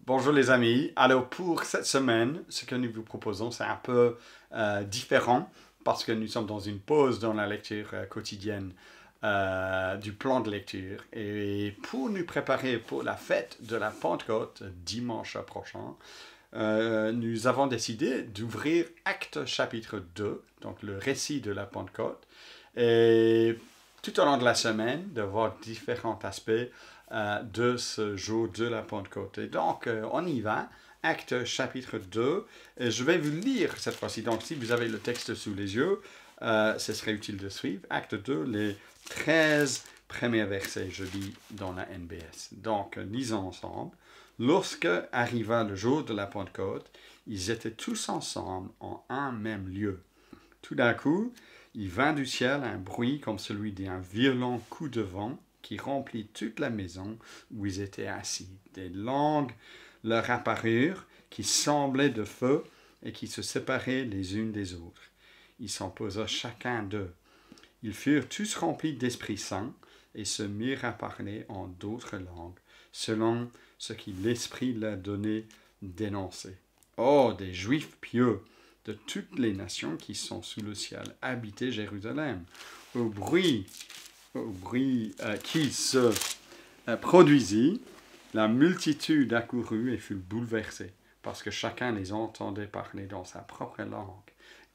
Bonjour les amis. Alors pour cette semaine, ce que nous vous proposons, c'est un peu différent parce que nous sommes dans une pause dans la lecture quotidienne du plan de lecture. Et pour nous préparer pour la fête de la Pentecôte dimanche prochain, nous avons décidé d'ouvrir Actes chapitre 2, donc le récit de la Pentecôte, et tout au long de la semaine, de voir différents aspects de ce jour de la Pentecôte. Et donc, on y va. Acte chapitre 2. Et je vais vous lire cette fois-ci. Donc, si vous avez le texte sous les yeux, ce serait utile de suivre. Acte 2, les 13 premiers versets, je lis dans la NBS. Donc, lisons ensemble. Lorsque arriva le jour de la Pentecôte, ils étaient tous ensemble en un même lieu. Tout d'un coup, il vint du ciel un bruit comme celui d'un violent coup de vent qui remplit toute la maison où ils étaient assis. Des langues leur apparurent qui semblaient de feu et qui se séparaient les unes des autres. Il s'en posa chacun d'eux. Ils furent tous remplis d'Esprit Saint et se mirent à parler en d'autres langues, selon ce que l'Esprit leur donnait d'énoncer. Oh, des Juifs pieux de toutes les nations qui sont sous le ciel, habitaient Jérusalem. Au bruit qui se produisit, la multitude accourut et fut bouleversée, parce que chacun les entendait parler dans sa propre langue.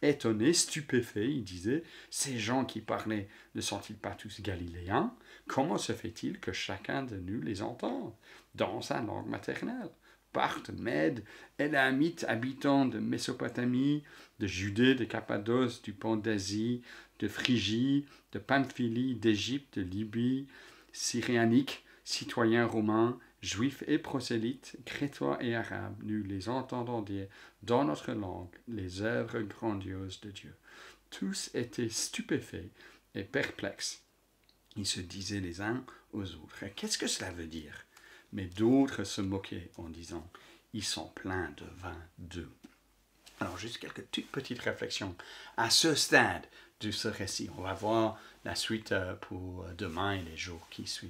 Étonné, stupéfait, il disait, ces gens qui parlaient ne sont-ils pas tous galiléens? Comment se fait-il que chacun de nous les entende dans sa langue maternelle? Parthes, Mèdes, Élamites, habitants de Mésopotamie, de Judée, de Cappadoce, du Pont d'Asie, de Phrygie, de Pamphylie, d'Égypte, de Libye, Syrianiques, citoyens romains, juifs et prosélytes, crétois et arabes, nous les entendons dire dans notre langue les œuvres grandioses de Dieu. Tous étaient stupéfaits et perplexes. Ils se disaient les uns aux autres, qu'est-ce que cela veut dire? Mais d'autres se moquaient en disant, ils sont pleins de vin doux. Alors, juste quelques toutes petites réflexions à ce stade de ce récit. On va voir la suite pour demain et les jours qui suivent.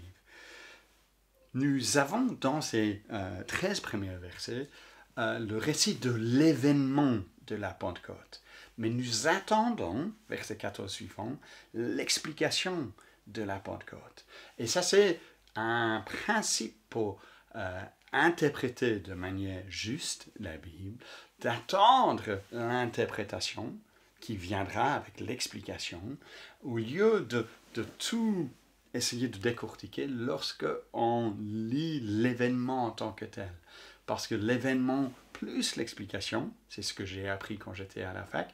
Nous avons dans ces 13 premiers versets le récit de l'événement de la Pentecôte. Mais nous attendons, verset 14 suivant, l'explication de la Pentecôte. Et ça, c'est un principe pour interpréter de manière juste la Bible, d'attendre l'interprétation qui viendra avec l'explication, au lieu de tout essayer de décortiquer lorsque on lit l'événement en tant que tel. Parce que l'événement plus l'explication, c'est ce que j'ai appris quand j'étais à la fac,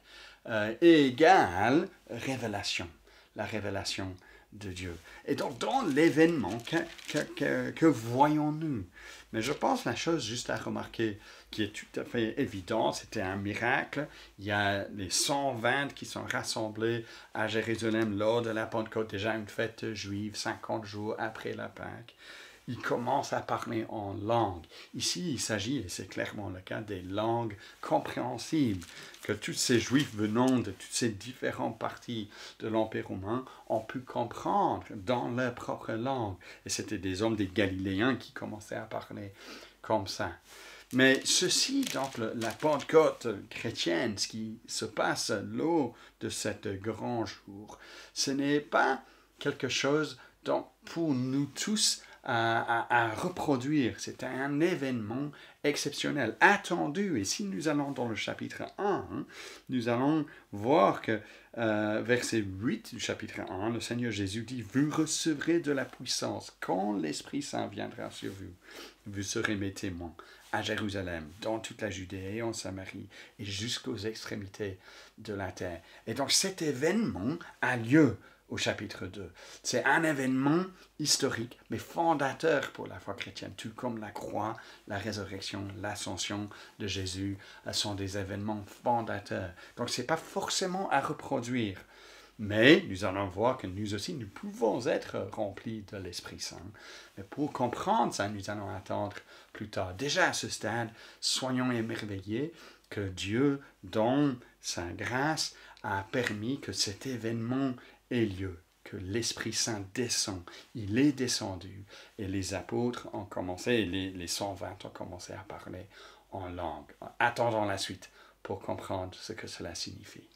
égale révélation, la révélation de Dieu. Et donc, dans l'événement, que voyons-nous? Mais je pense la chose juste à remarquer qui est tout à fait évidente, c'était un miracle. Il y a les 120 qui sont rassemblés à Jérusalem lors de la Pentecôte, déjà une fête juive, 50 jours après la Pâque. Ils commencent à parler en langue. Ici, il s'agit, et c'est clairement le cas, des langues compréhensibles que tous ces Juifs venant de toutes ces différentes parties de l'Empire romain ont pu comprendre dans leur propre langue. Et c'était des hommes, des Galiléens qui commençaient à parler comme ça. Mais ceci, donc, la Pentecôte chrétienne, ce qui se passe lors de cet grand jour, ce n'est pas quelque chose donc, pour nous tous à reproduire. C'est un événement exceptionnel, attendu. Et si nous allons dans le chapitre 1, nous allons voir que verset 8 du chapitre 1, le Seigneur Jésus dit, « Vous recevrez de la puissance quand l'Esprit Saint viendra sur vous. Vous serez mes témoins à Jérusalem, dans toute la Judée et en Samarie, et jusqu'aux extrémités de la terre. » Et donc cet événement a lieu au chapitre 2. C'est un événement historique, mais fondateur pour la foi chrétienne, tout comme la croix, la résurrection, l'ascension de Jésus sont des événements fondateurs. Donc, ce n'est pas forcément à reproduire, mais nous allons voir que nous aussi, nous pouvons être remplis de l'Esprit Saint. Mais pour comprendre ça, nous allons attendre plus tard. Déjà à ce stade, soyons émerveillés que Dieu, dans sa grâce, a permis que cet événement ait lieu. que l'Esprit Saint descend. Il est descendu et les apôtres ont commencé, les 120 ont commencé à parler en langue, en attendant la suite pour comprendre ce que cela signifie.